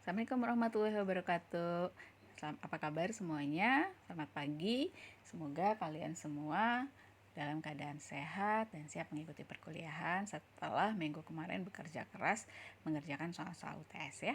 Assalamualaikum warahmatullahi wabarakatuh. Apa kabar semuanya? Selamat pagi. Semoga kalian semua dalam keadaan sehat dan siap mengikuti perkuliahan setelah minggu kemarin bekerja keras mengerjakan soal-soal UTS ya.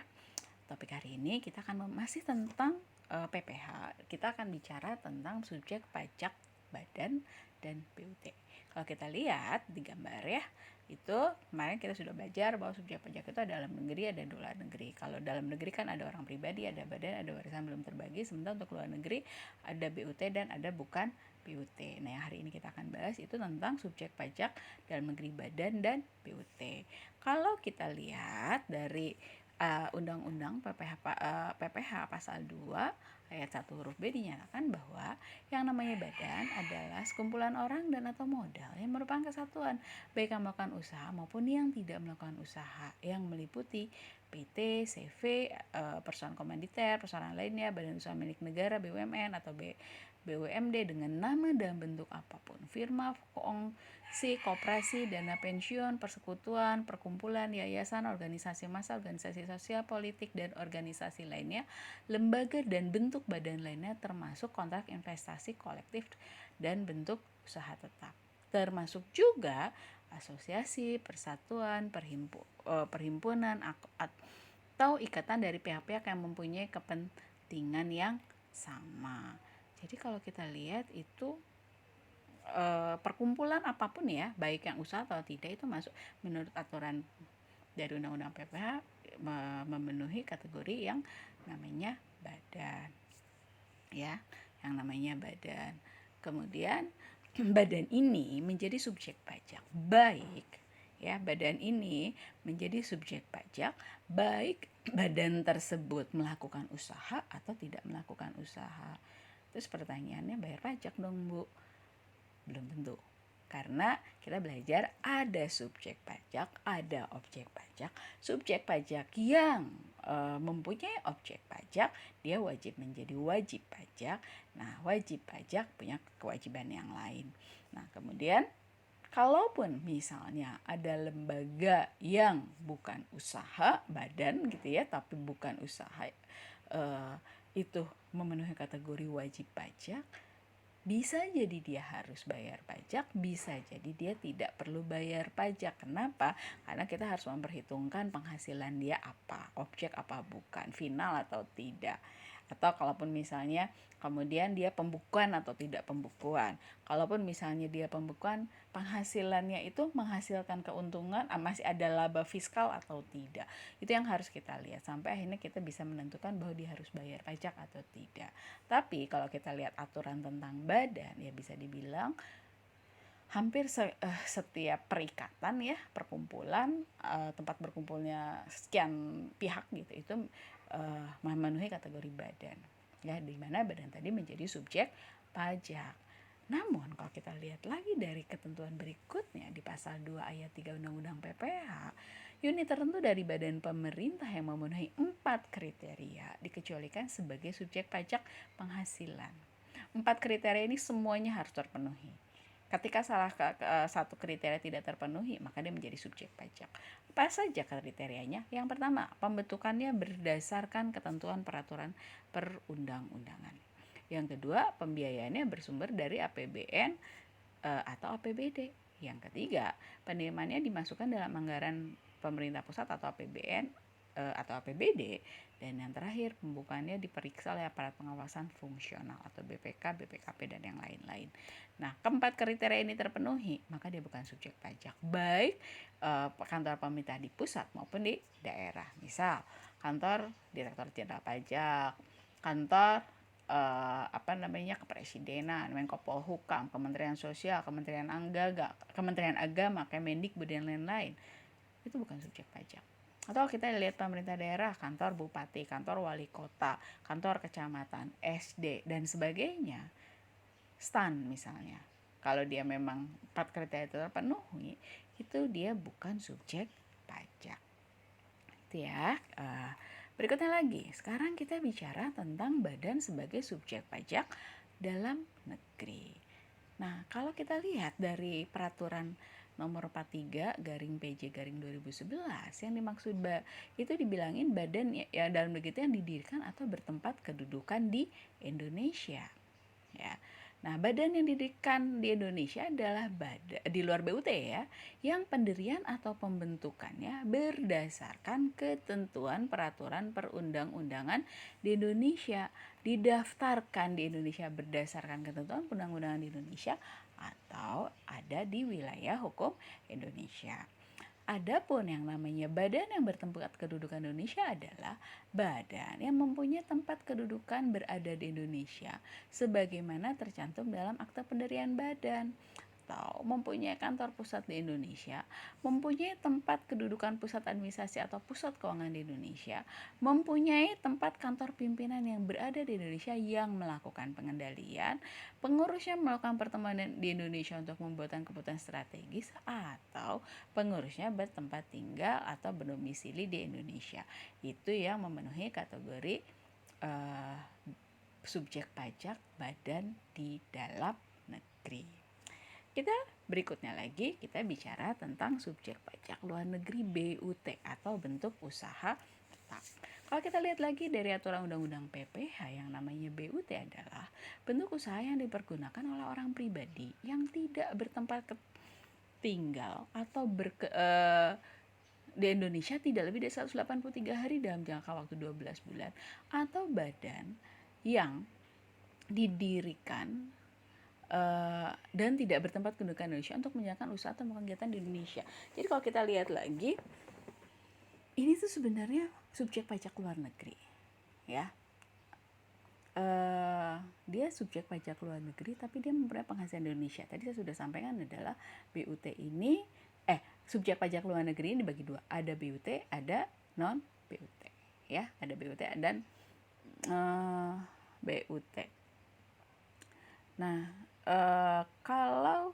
Topik hari ini kita akan masih tentang PPH. Kita akan bicara tentang subjek pajak badan dan BUT. Kalau kita lihat di gambar ya, itu kemarin kita sudah belajar bahwa subjek pajak itu ada dalam negeri, ada luar negeri. Kalau dalam negeri kan ada orang pribadi, ada badan, ada warisan belum terbagi. Sementara untuk luar negeri ada BUT dan ada bukan BUT. Nah, yang hari ini kita akan bahas itu tentang subjek pajak dalam negeri, badan, dan BUT. Kalau kita lihat dari Undang-Undang PPH pasal 2 ayat 1 huruf B dinyatakan bahwa yang namanya badan adalah sekumpulan orang dan atau modal yang merupakan kesatuan baik yang melakukan usaha maupun yang tidak melakukan usaha, yang meliputi PT, CV, perusahaan komanditer, perusahaan lainnya, badan usaha milik negara, BUMN atau BUMD dengan nama dan bentuk apapun, firma, kongsi, koperasi, dana pensiun, persekutuan, perkumpulan, yayasan, organisasi massa, organisasi sosial, politik, dan organisasi lainnya, lembaga dan bentuk badan lainnya termasuk kontrak investasi kolektif dan bentuk usaha tetap. Termasuk juga asosiasi, persatuan, perhimpunan, atau ikatan dari pihak-pihak yang mempunyai kepentingan yang sama. Jadi kalau kita lihat itu perkumpulan apapun ya, baik yang usaha atau tidak, itu masuk menurut aturan dari Undang-Undang PPH memenuhi kategori yang namanya badan. Ya, yang namanya badan. Kemudian badan ini menjadi subjek pajak baik ya, badan ini menjadi subjek pajak baik badan tersebut melakukan usaha atau tidak melakukan usaha. Terus pertanyaannya, bayar pajak dong Bu? Belum tentu. Karena kita belajar ada subjek pajak, ada objek pajak. Subjek pajak yang mempunyai objek pajak, dia wajib menjadi wajib pajak. Nah, wajib pajak punya kewajiban yang lain. Nah, kemudian kalaupun misalnya ada lembaga yang bukan usaha, badan gitu ya, tapi bukan usaha, itu memenuhi kategori wajib pajak, bisa jadi dia harus bayar pajak, bisa jadi dia tidak perlu bayar pajak. Kenapa? Karena kita harus memperhitungkan penghasilan dia apa, objek apa bukan, final atau tidak. Atau kalaupun misalnya kemudian dia pembukuan atau tidak pembukuan. Kalaupun misalnya dia pembukuan, penghasilannya itu menghasilkan keuntungan, masih ada laba fiskal atau tidak. Itu yang harus kita lihat sampai akhirnya kita bisa menentukan bahwa dia harus bayar pajak atau tidak. Tapi kalau kita lihat aturan tentang badan, ya bisa dibilang hampir setiap perikatan ya, perkumpulan, tempat berkumpulnya sekian pihak gitu, itu memenuhi kategori badan ya, di mana badan tadi menjadi subjek pajak. Namun kalau kita lihat lagi dari ketentuan berikutnya di pasal 2 ayat 3 Undang-Undang PPH, unit tertentu dari badan pemerintah yang memenuhi 4 kriteria dikecualikan sebagai subjek pajak penghasilan. 4 kriteria ini semuanya harus terpenuhi. Ketika satu kriteria tidak terpenuhi, maka dia menjadi subjek pajak. Apa saja kriterianya? Yang pertama, pembentukannya berdasarkan ketentuan peraturan perundang-undangan. Yang kedua, pembiayaannya bersumber dari APBN atau APBD. Yang ketiga, penerimaannya dimasukkan dalam anggaran pemerintah pusat atau APBN atau APBD. Dan yang terakhir, pembukaannya diperiksa oleh aparat pengawasan fungsional atau BPK, BPKP, dan yang lain-lain. Nah, keempat kriteria ini terpenuhi, maka dia bukan subjek pajak, baik kantor pemerintah di pusat maupun di daerah. Misal, kantor Direktur Jenderal Pajak, kantor Kepresidenan, Menko Polhukam, Kementerian Sosial, Kementerian Agama, Kemendikbud, dan lain-lain. Itu bukan subjek pajak. Atau kita lihat pemerintah daerah, kantor bupati, kantor wali kota, kantor kecamatan, SD, dan sebagainya. STAN misalnya. Kalau dia memang 4 kriteria terpenuhi, itu dia bukan subjek pajak. Itu ya. Berikutnya lagi, sekarang kita bicara tentang badan sebagai subjek pajak dalam negeri. Nah, kalau kita lihat dari peraturan nomor 43/PJ/2011 yang dimaksud itu dibilangin badan ya dalam negeri itu yang didirikan atau bertempat kedudukan di Indonesia, ya. Nah, badan yang didirikan di Indonesia adalah badan di luar BUT ya, yang pendirian atau pembentukannya berdasarkan ketentuan peraturan perundang-undangan di Indonesia, didaftarkan di Indonesia berdasarkan ketentuan perundang-undangan di Indonesia atau ada di wilayah hukum Indonesia. Adapun yang namanya badan yang bertempat kedudukan Indonesia adalah badan yang mempunyai tempat kedudukan berada di Indonesia sebagaimana tercantum dalam akta pendirian badan, atau mempunyai kantor pusat di Indonesia, mempunyai tempat kedudukan pusat administrasi atau pusat keuangan di Indonesia, mempunyai tempat kantor pimpinan yang berada di Indonesia yang melakukan pengendalian, pengurusnya melakukan pertemuan di Indonesia untuk membuat keputusan strategis, atau pengurusnya bertempat tinggal atau berdomisili di Indonesia. Itu yang memenuhi kategori subjek pajak badan di dalam negeri. Kita berikutnya lagi kita bicara tentang subjek pajak luar negeri BUT atau bentuk usaha tetap. Kalau kita lihat lagi dari aturan undang-undang PPH, yang namanya BUT adalah bentuk usaha yang dipergunakan oleh orang pribadi yang tidak bertempat tinggal atau di Indonesia tidak lebih dari 183 hari dalam jangka waktu 12 bulan, atau badan yang didirikan dan tidak bertempat kedudukan Indonesia untuk menjalankan usaha atau kegiatan di Indonesia. Jadi kalau kita lihat lagi, ini tuh sebenarnya subjek pajak luar negeri, ya. Dia subjek pajak luar negeri, tapi dia mempunyai penghasilan di Indonesia. Tadi saya sudah sampaikan adalah BUT ini, subjek pajak luar negeri ini dibagi dua. Ada BUT, ada non BUT, ya. Ada BUT dan BUT. Nah, kalau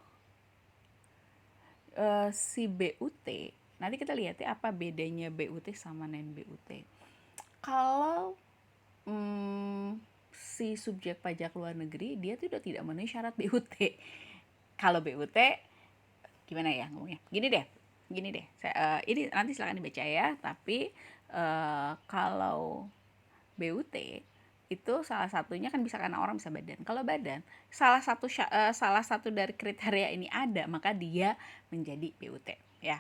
si BUT, nanti kita lihat ya apa bedanya BUT sama non BUT. Kalau si subjek pajak luar negeri, dia tuh tidak memenuhi syarat BUT. Kalau BUT gimana ya ngomongnya? Gini deh. Ini nanti silakan dibaca ya. Tapi kalau BUT itu salah satunya kan bisa karena orang bisa badan. Kalau badan salah satu dari kriteria ini ada, maka dia menjadi BUT, ya.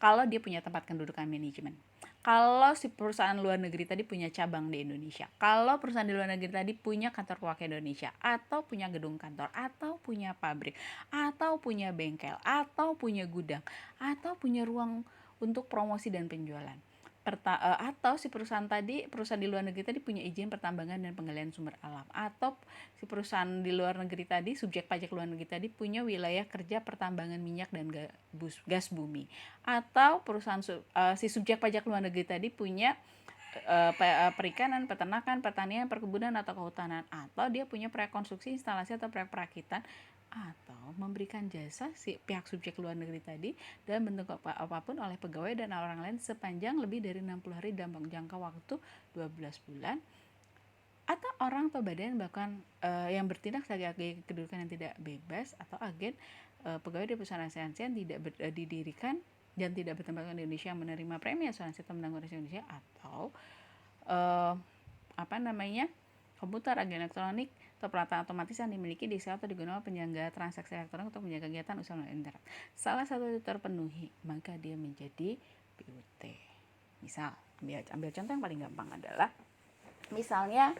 Kalau dia punya tempat kedudukan manajemen. Kalau si perusahaan luar negeri tadi punya cabang di Indonesia. Kalau perusahaan di luar negeri tadi punya kantor perwakilan Indonesia, atau punya gedung kantor, atau punya pabrik, atau punya bengkel, atau punya gudang, atau punya ruang untuk promosi dan penjualan. Atau si perusahaan di luar negeri tadi punya izin pertambangan dan penggalian sumber alam, atau si perusahaan di luar negeri tadi, subjek pajak luar negeri tadi, punya wilayah kerja pertambangan minyak dan gas bumi, atau perusahaan si subjek pajak luar negeri tadi punya perikanan, peternakan, pertanian, perkebunan atau kehutanan, atau dia punya proyek konstruksi, instalasi atau proyek perakitan, atau memberikan jasa si pihak subjek luar negeri tadi dalam bentuk apapun oleh pegawai dan orang lain sepanjang lebih dari 60 hari dalam jangka waktu 12 bulan, atau orang atau badan bahkan yang bertindak sebagai agen kedudukan yang tidak bebas atau agen pegawai di perusahaan asuransi yang tidak didirikan dan tidak bertempat di Indonesia menerima premi asuransi atau menanggung resiko Indonesia, atau komputer, agen elektronik atau peralatan otomatis yang dimiliki di atau digunakan penyelenggara transaksi elektronik untuk menjaga kegiatan usaha melalui internet. Salah satu itu terpenuhi, maka dia menjadi BUT. Misal, ambil contoh yang paling gampang adalah, misalnya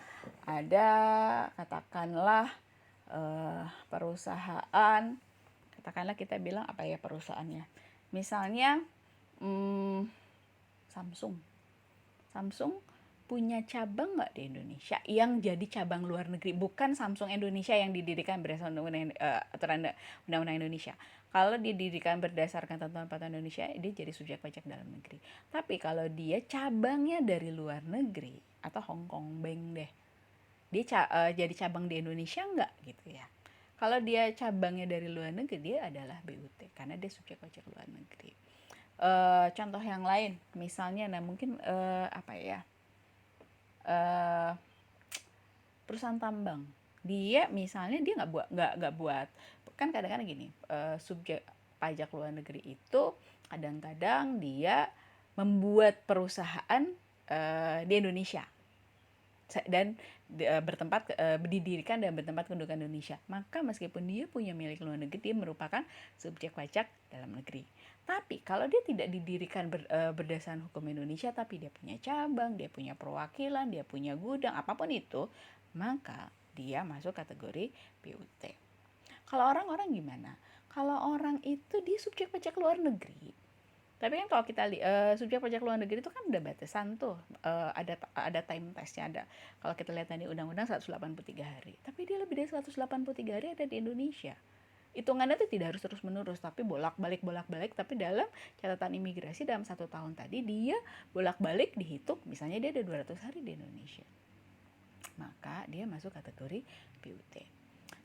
ada katakanlah perusahaan, katakanlah kita bilang apa ya perusahaannya, misalnya Samsung punya cabang nggak di Indonesia yang jadi cabang luar negeri, bukan Samsung Indonesia yang didirikan berdasarkan undang-undang Indonesia. Kalau didirikan berdasarkan ketentuan peraturan Indonesia, dia jadi subjek pajak dalam negeri. Tapi kalau dia cabangnya dari luar negeri atau Hong Kong Bank deh, dia jadi cabang di Indonesia nggak gitu ya. Kalau dia cabangnya dari luar negeri, dia adalah BUT karena dia subjek pajak luar negeri. Contoh yang lain, misalnya, mungkin perusahaan tambang, dia misalnya dia nggak buat kan kadang-kadang gini, subjek pajak luar negeri itu kadang-kadang dia membuat perusahaan di Indonesia dan didirikan dan bertempat kedudukan Indonesia. Maka meskipun dia punya milik luar negeri, dia merupakan subjek pajak dalam negeri. Tapi kalau dia tidak didirikan berdasarkan hukum Indonesia, tapi dia punya cabang, dia punya perwakilan, dia punya gudang, apapun itu, maka dia masuk kategori BUT. Kalau orang-orang gimana? Kalau orang itu dia subjek pajak luar negeri. Tapi kan kalau kita subjek pajak luar negeri itu kan udah batasan tuh, ada time testnya ada. Kalau kita lihat tadi undang-undang 183 hari. Tapi dia lebih dari 183 hari ada di Indonesia. Hitungannya tuh tidak harus terus menerus, tapi bolak-balik. Tapi dalam catatan imigrasi dalam 1 tahun tadi dia bolak-balik dihitung, misalnya dia ada 200 hari di Indonesia. Maka dia masuk kategori BUT.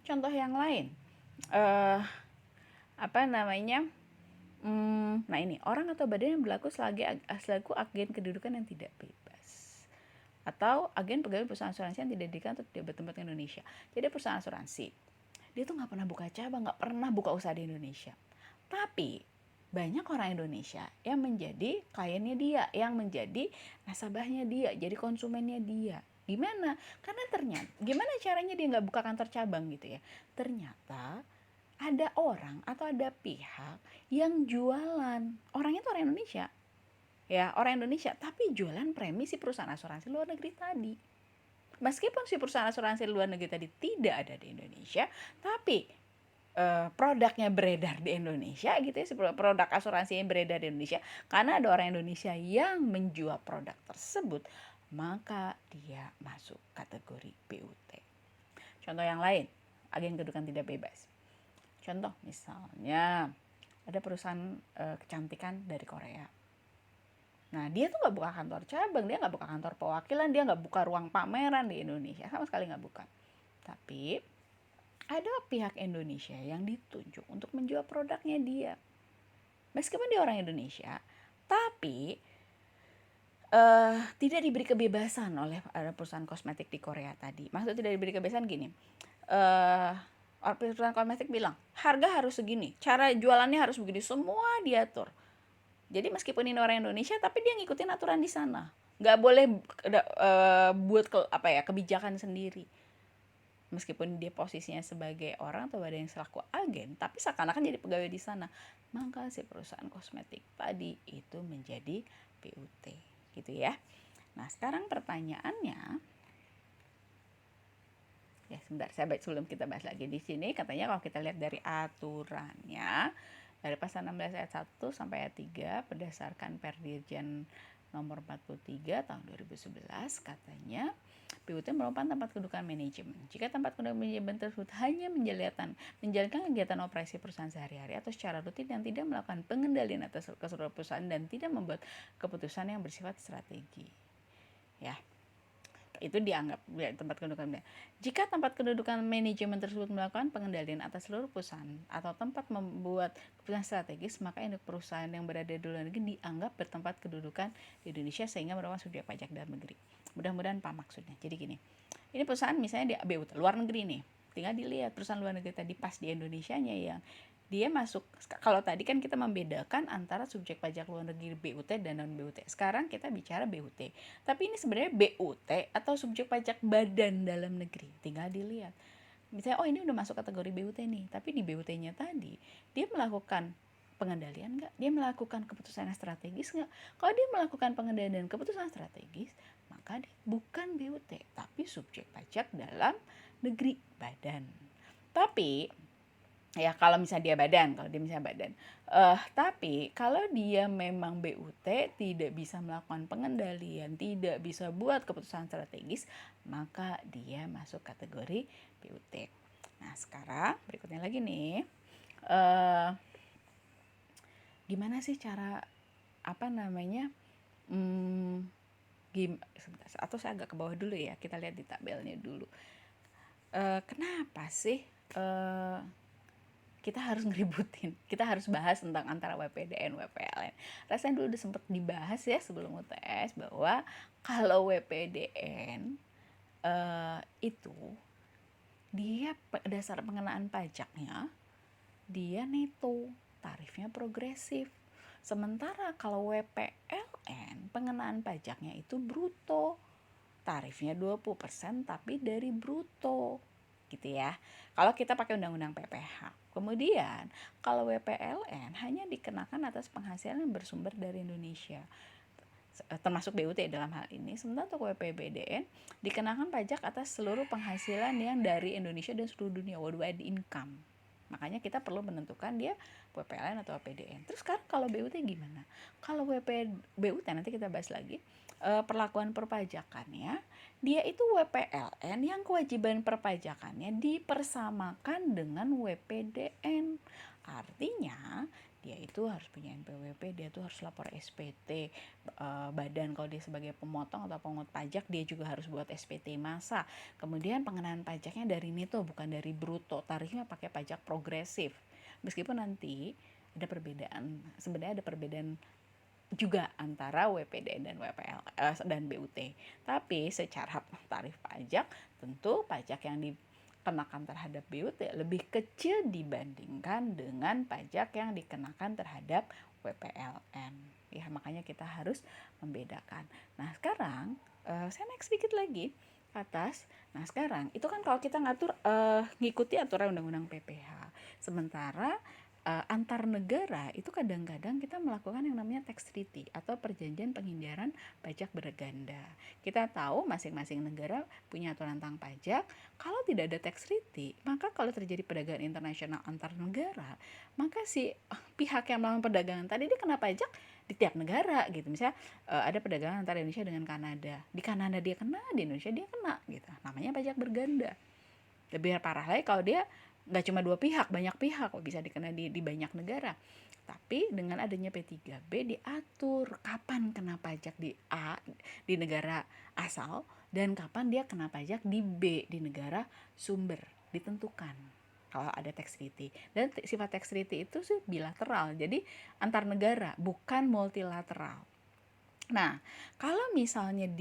Contoh yang lain, nah ini, orang atau badan yang berlaku selaku agen kedudukan yang tidak bebas, atau agen pegawai perusahaan asuransi yang tidak didirikan atau tidak bertempat di Indonesia. Jadi perusahaan asuransi, dia tuh nggak pernah buka cabang, nggak pernah buka usaha di Indonesia. Tapi banyak orang Indonesia yang menjadi kliennya dia, yang menjadi nasabahnya dia, jadi konsumennya dia. Gimana? Karena ternyata, gimana caranya dia nggak buka kantor cabang gitu ya? Ternyata ada orang atau ada pihak yang jualan, orangnya itu orang Indonesia, ya orang Indonesia, tapi jualan premi si perusahaan asuransi luar negeri tadi. Meskipun si perusahaan asuransi luar negeri tadi tidak ada di Indonesia, tapi produknya beredar di Indonesia gitu ya, si produk asuransi yang beredar di Indonesia, karena ada orang Indonesia yang menjual produk tersebut, maka dia masuk kategori BUT. Contoh yang lain, agen kedudukan tidak bebas. Contoh misalnya ada perusahaan kecantikan dari Korea. Nah dia tuh nggak buka kantor cabang, dia nggak buka kantor perwakilan, dia nggak buka ruang pameran di Indonesia, sama sekali nggak buka. Tapi ada pihak Indonesia yang ditunjuk untuk menjual produknya dia. Meskipun dia orang Indonesia, tapi tidak diberi kebebasan oleh perusahaan kosmetik di Korea tadi. Maksudnya tidak diberi kebebasan gini, perusahaan kosmetik bilang harga harus segini, cara jualannya harus begini, semua diatur. Jadi meskipun ini orang Indonesia, tapi dia ngikutin aturan di sana, nggak boleh buat kebijakan sendiri. Meskipun dia posisinya sebagai orang atau badan yang selaku agen, tapi seakan-akan jadi pegawai di sana, maka si perusahaan kosmetik tadi itu menjadi BUT, gitu ya. Nah sekarang pertanyaannya, ya sebentar, sebelum kita bahas lagi di sini, katanya kalau kita lihat dari aturannya dari pasal 16 ayat 1 sampai ayat 3 berdasarkan Perdirjen nomor 43 tahun 2011, katanya BUT merupakan tempat kedudukan manajemen. Jika tempat kedudukan manajemen tersebut hanya menjalankan kegiatan operasi perusahaan sehari-hari atau secara rutin yang tidak melakukan pengendalian atas keseluruhan perusahaan dan tidak membuat keputusan yang bersifat strategi. Ya. Itu dianggap tempat kedudukan. Jika tempat kedudukan manajemen tersebut melakukan pengendalian atas seluruh perusahaan atau tempat membuat keputusan strategis, maka induk perusahaan yang berada di luar negeri dianggap bertempat kedudukan di Indonesia sehingga merupakan subjek pajak dalam negeri. Mudah-mudahan paham maksudnya. Jadi gini, ini perusahaan misalnya di BUT luar negeri nih, tinggal dilihat perusahaan luar negeri tadi pas di Indonesianya yang dia masuk. Kalau tadi kan kita membedakan antara subjek pajak luar negeri BUT dan non BUT. Sekarang kita bicara BUT. Tapi ini sebenarnya BUT atau subjek pajak badan dalam negeri. Tinggal dilihat. Misalnya, oh ini udah masuk kategori BUT nih. Tapi di BUT-nya tadi, dia melakukan pengendalian nggak? Dia melakukan keputusan yang strategis nggak? Kalau dia melakukan pengendalian dan keputusan strategis, maka dia bukan BUT, tapi subjek pajak dalam negeri, badan. Tapi ya kalau misalnya dia badan, tapi kalau dia memang BUT, tidak bisa melakukan pengendalian, tidak bisa buat keputusan strategis, maka dia masuk kategori BUT. Nah sekarang berikutnya lagi nih, gimana sih cara atau saya agak ke bawah dulu ya, kita lihat di tabelnya dulu. Kenapa sih kita harus ngeributin, kita harus bahas tentang antara WPDN, WPLN. Rasanya dulu udah sempat dibahas ya sebelum UTS bahwa kalau WPDN itu dia dasar pengenaan pajaknya dia neto. tarifnya progresif. Sementara kalau WPLN pengenaan pajaknya itu bruto, tarifnya 20% tapi dari bruto gitu ya. Kalau kita pakai undang-undang PPH. Kemudian kalau WPLN hanya dikenakan atas penghasilan yang bersumber dari Indonesia, termasuk BUT dalam hal ini. Sementara untuk WPBDN dikenakan pajak atas seluruh penghasilan yang dari Indonesia dan seluruh dunia, worldwide income. Makanya kita perlu menentukan dia WPLN atau WPDN. Terus sekarang kalau BUT gimana? Kalau BUT nanti kita bahas lagi. Perlakuan perpajakannya, dia itu WPLN yang kewajiban perpajakannya dipersamakan dengan WPDN. Artinya dia itu harus punya NPWP, dia tuh harus lapor SPT badan. Kalau dia sebagai pemotong atau pungut pajak, dia juga harus buat SPT masa. Kemudian pengenaan pajaknya dari neto bukan dari bruto, tarifnya pakai pajak progresif. Meskipun nanti ada perbedaan, sebenarnya ada perbedaan juga antara WPDN dan WPL dan BUT. Tapi secara tarif pajak, tentu pajak yang dikenakan terhadap BUT lebih kecil dibandingkan dengan pajak yang dikenakan terhadap WPLN. Ya, makanya kita harus membedakan. Nah, sekarang saya naik sedikit lagi ke atas. Nah, sekarang itu kan kalau kita ngatur ngikuti aturan undang-undang PPH. Sementara antar negara itu kadang-kadang kita melakukan yang namanya tax treaty atau perjanjian penghindaran pajak berganda. Kita tahu masing-masing negara punya aturan tentang pajak. Kalau tidak ada tax treaty, maka kalau terjadi perdagangan internasional antar negara, maka si pihak yang melakukan perdagangan tadi dia kena pajak di tiap negara gitu. Misalnya ada perdagangan antara Indonesia dengan Kanada. Di Kanada dia kena, di Indonesia dia kena gitu. Namanya pajak berganda. Lebih parah lagi kalau dia nggak cuma dua pihak, banyak pihak, bisa dikena di banyak negara. Tapi dengan adanya P3B diatur kapan kena pajak di A, di negara asal, dan kapan dia kena pajak di B, di negara sumber, ditentukan kalau ada tax treaty. Dan sifat tax treaty itu sih bilateral, jadi antar negara, bukan multilateral. Nah, kalau misalnya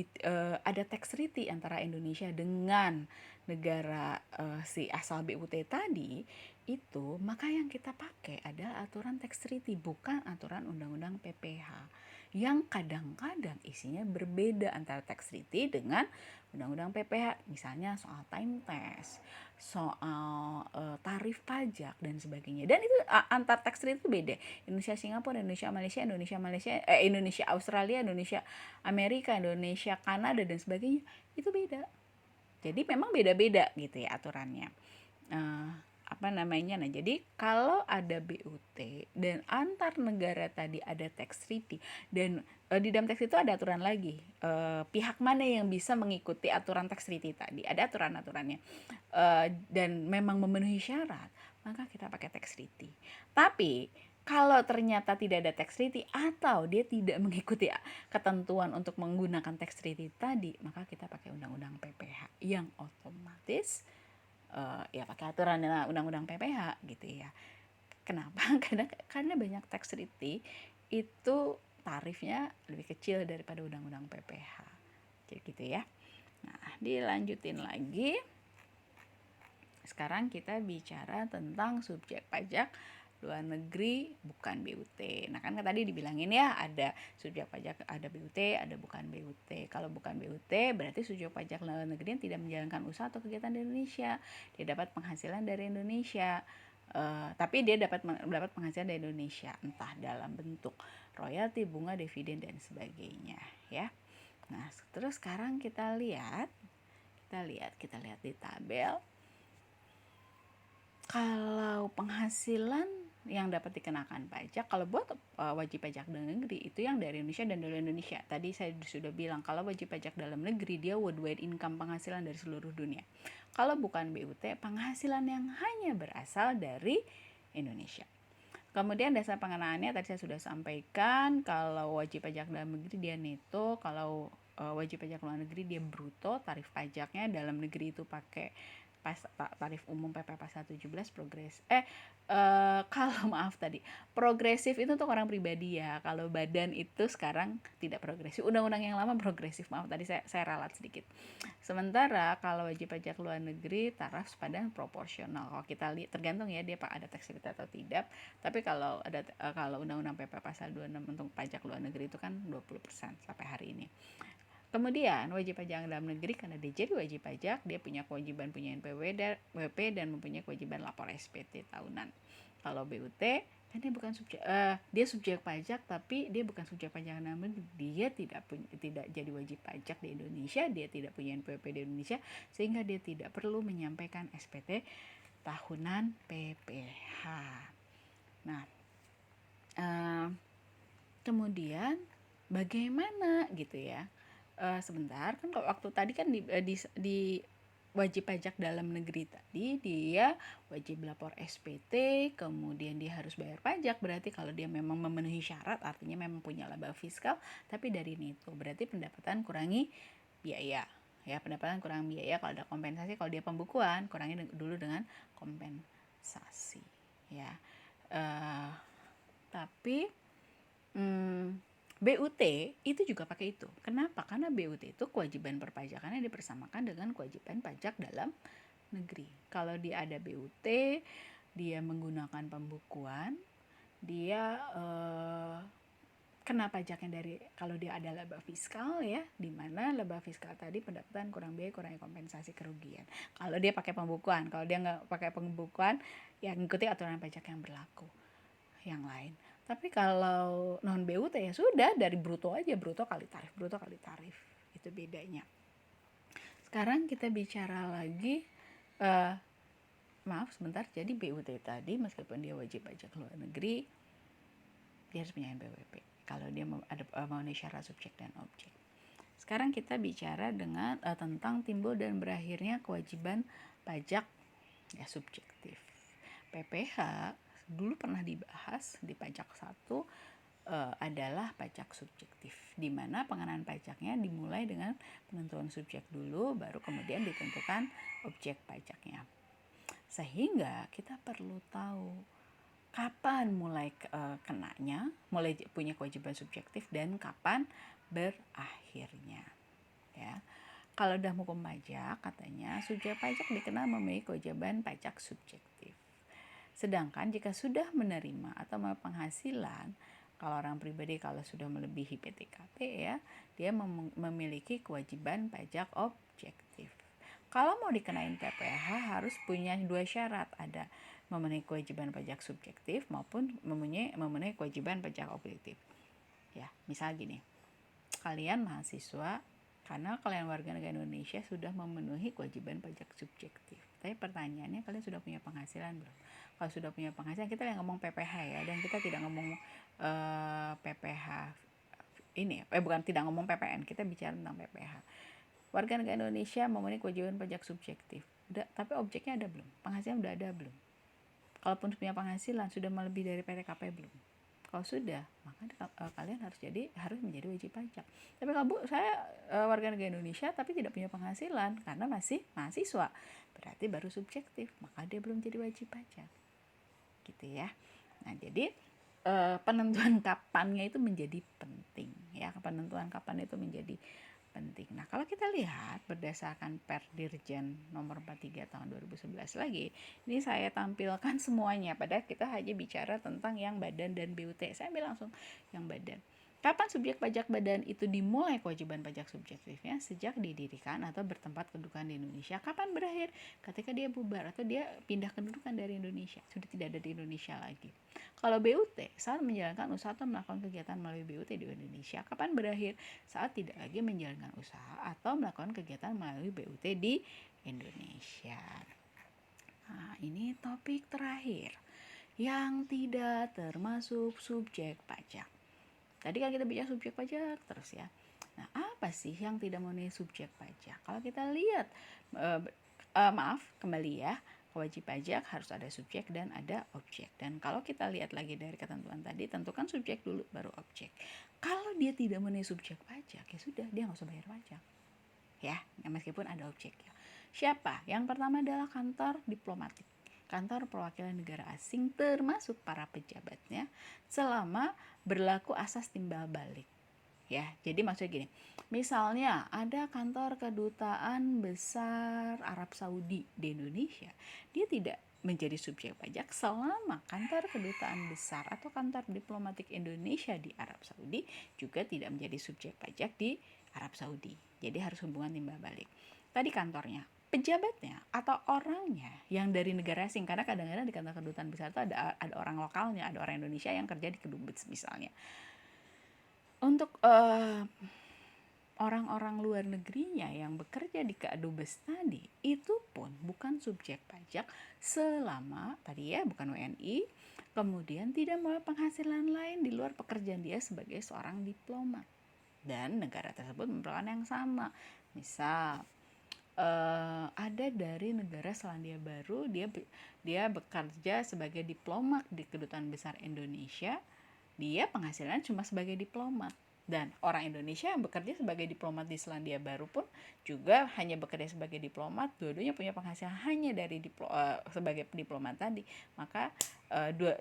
ada tax treaty antara Indonesia dengan negara si asal BUT tadi, itu maka yang kita pakai adalah aturan tax treaty, bukan aturan undang-undang PPH. Yang kadang-kadang isinya berbeda antara tax treaty dengan undang-undang PPH, misalnya soal time test, soal tarif pajak dan sebagainya. Dan itu antar tax treaty itu beda. Indonesia Singapura, Indonesia Malaysia, Indonesia Australia, Indonesia Amerika, Indonesia Kanada dan sebagainya, itu beda. Jadi memang beda-beda gitu ya aturannya. Nah, jadi kalau ada BUT dan antar negara tadi ada tax treaty, dan di dalam tax treaty itu ada aturan lagi, pihak mana yang bisa mengikuti aturan tax treaty tadi, ada aturan-aturannya, dan memang memenuhi syarat, maka kita pakai tax treaty. Tapi kalau ternyata tidak ada tax treaty atau dia tidak mengikuti ketentuan untuk menggunakan tax treaty tadi, maka kita pakai undang-undang PPH yang otomatis ya pakai aturan undang-undang PPH gitu ya. Kenapa? Karena banyak tax treaty itu tarifnya lebih kecil daripada undang-undang PPH. Jadi gitu ya. Nah, dilanjutin lagi. Sekarang kita bicara tentang subjek pajak luar negeri bukan BUT. Nah, kan tadi dibilangin ya, ada subjek pajak, ada BUT, ada bukan BUT. Kalau bukan BUT berarti subjek pajak luar negeri yang tidak menjalankan usaha atau kegiatan di Indonesia. Dia dapat penghasilan dari Indonesia. Tapi dia dapat penghasilan dari Indonesia, entah dalam bentuk royalti, bunga, dividen dan sebagainya ya. Nah, terus sekarang kita lihat di tabel. Kalau penghasilan yang dapat dikenakan pajak, kalau buat wajib pajak dalam negeri itu yang dari Indonesia dan dari Indonesia. Tadi saya sudah bilang kalau wajib pajak dalam negeri dia worldwide income, penghasilan dari seluruh dunia. Kalau bukan BUT, penghasilan yang hanya berasal dari Indonesia. Kemudian dasar pengenaannya tadi saya sudah sampaikan, kalau wajib pajak dalam negeri dia neto, kalau wajib pajak luar negeri dia bruto, tarif pajaknya dalam negeri itu pakai tarif umum PPh pasal 17 kalau maaf tadi progresif itu untuk orang pribadi ya. Kalau badan itu sekarang tidak progresif. Undang-undang yang lama progresif. Maaf tadi saya ralat sedikit. Sementara kalau wajib pajak luar negeri taraf sepadan proporsional. Kalau kita lihat tergantung ya dia ada tax holiday atau tidak. Tapi kalau undang-undang PPh pasal 26 untuk pajak luar negeri itu kan 20% sampai hari ini. Kemudian wajib pajak dalam negeri karena dia jadi wajib pajak, dia punya kewajiban punya NPWP dan mempunyai kewajiban lapor SPT tahunan. Kalau BUT kan dia bukan dia subjek pajak tapi dia bukan subjek pajak namun dia tidak jadi wajib pajak di Indonesia, dia tidak punya NPWP di Indonesia sehingga dia tidak perlu menyampaikan SPT tahunan PPh. Nah, kemudian bagaimana gitu ya? Sebentar kan kalau waktu tadi kan di wajib pajak dalam negeri tadi dia wajib lapor SPT, kemudian dia harus bayar pajak. Berarti kalau dia memang memenuhi syarat artinya memang punya laba fiskal, tapi dari itu berarti pendapatan kurangi biaya. Ya, pendapatan kurang biaya. Kalau ada kompensasi, kalau dia pembukuan kurangi dulu dengan kompensasi ya. Tapi BUT itu juga pakai itu. Kenapa? Karena BUT itu kewajiban perpajakannya dipersamakan dengan kewajiban pajak dalam negeri. Kalau dia ada BUT, dia menggunakan pembukuan, dia kena pajaknya dari kalau dia ada laba fiskal ya, di mana laba fiskal tadi pendapatan kurang biaya kurangi kompensasi kerugian. Kalau dia pakai pembukuan, kalau dia nggak pakai pembukuan, ya ngikuti aturan pajak yang berlaku yang lain. Tapi kalau non BUT ya sudah dari bruto aja, bruto kali tarif itu bedanya. Sekarang kita bicara lagi maaf sebentar, jadi BUT tadi meskipun dia wajib pajak luar negeri dia harus punya NPWP kalau dia memenuhi syarat subjek dan objek. Sekarang kita bicara dengan tentang timbul dan berakhirnya kewajiban pajak ya subjektif. PPh dulu pernah dibahas di pajak 1 adalah pajak subjektif, di mana pengenaan pajaknya dimulai dengan penentuan subjek dulu, baru kemudian ditentukan objek pajaknya. Sehingga kita perlu tahu kapan mulai kenanya, mulai punya kewajiban subjektif dan kapan berakhirnya. Ya. Kalau dalam hukum pajak katanya subjek pajak dikenal memiliki kewajiban pajak subjektif. Sedangkan jika sudah menerima atau penghasilan, kalau orang pribadi kalau sudah melebihi PTKP ya, dia memiliki kewajiban pajak objektif. Kalau mau dikenain PPh harus punya 2 syarat, ada memenuhi kewajiban pajak subjektif maupun memenuhi kewajiban pajak objektif. Ya, misal gini. Kalian mahasiswa karena kalian warga negara Indonesia sudah memenuhi kewajiban pajak subjektif. Tapi pertanyaannya kalian sudah punya penghasilan belum? Kalau sudah punya penghasilan kita yang ngomong PPh ya, dan kita tidak ngomong PPh ini bukan tidak ngomong PPN, kita bicara tentang PPh. Warga negara Indonesia memenuhi kewajiban pajak subjektif. Tapi objeknya ada belum? Penghasilan udah ada belum? Kalaupun punya penghasilan sudah melebihi dari PTKP belum? Kalau sudah, maka kalian harus menjadi wajib pajak. Tapi kalau saya warga negara Indonesia tapi tidak punya penghasilan karena masih mahasiswa, berarti baru subjektif, maka dia belum jadi wajib pajak. Gitu ya. Nah, jadi penentuan kapannya itu menjadi penting ya. Penentuan kapan itu menjadi penting. Nah, kalau kita lihat berdasarkan Perdirjen nomor 43 tahun 2011 lagi, ini saya tampilkan semuanya, padahal kita hanya bicara tentang yang badan dan BUT. Saya ambil langsung yang badan. Kapan subjek pajak badan itu dimulai kewajiban pajak subjektifnya? Sejak didirikan atau bertempat kedudukan di Indonesia. Kapan berakhir? Ketika dia bubar atau dia pindah kedudukan dari Indonesia, sudah tidak ada di Indonesia lagi. Kalau BUT, saat menjalankan usaha atau melakukan kegiatan melalui BUT di Indonesia. Kapan berakhir? Saat tidak lagi menjalankan usaha atau melakukan kegiatan melalui BUT di Indonesia. Nah, ini topik terakhir yang tidak termasuk subjek pajak. Tadi kan kita bicara subjek pajak terus ya. Nah, apa sih yang tidak memenuhi subjek pajak? Kalau kita lihat, kembali ya, wajib pajak harus ada subjek dan ada objek. Dan kalau kita lihat lagi dari ketentuan tadi, tentukan subjek dulu baru objek. Kalau dia tidak memenuhi subjek pajak, ya sudah dia nggak usah bayar pajak. Ya, meskipun ada objeknya. Siapa? Yang pertama adalah kantor diplomatik, kantor perwakilan negara asing termasuk para pejabatnya selama berlaku asas timbal balik. Ya, jadi maksudnya gini, misalnya ada kantor kedutaan besar Arab Saudi di Indonesia, dia tidak menjadi subjek pajak selama kantor kedutaan besar atau kantor diplomatik Indonesia di Arab Saudi juga tidak menjadi subjek pajak di Arab Saudi. Jadi harus hubungan timbal balik. Tadi kantornya, pejabatnya atau orangnya yang dari negara asing, karena kadang-kadang di kantor kedutaan besar itu ada orang lokalnya, ada orang Indonesia yang kerja di kedubes misalnya. Untuk orang-orang luar negerinya yang bekerja di kedubes tadi itu pun bukan subjek pajak selama tadi ya bukan WNI, kemudian tidak memiliki penghasilan lain di luar pekerjaan dia sebagai seorang diplomat dan negara tersebut memperlakukan yang sama. Misal ada dari negara Selandia Baru, dia bekerja sebagai diplomat di kedutaan besar Indonesia, dia penghasilan cuma sebagai diplomat. Dan orang Indonesia yang bekerja sebagai diplomat di Selandia Baru pun juga hanya bekerja sebagai diplomat, dua-duanya punya penghasilan hanya dari sebagai diplomat tadi. Maka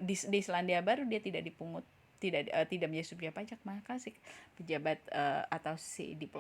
di Selandia Baru dia tidak dipungut, tidak menjadi subjek pajak, maka si pejabat atau si diplomat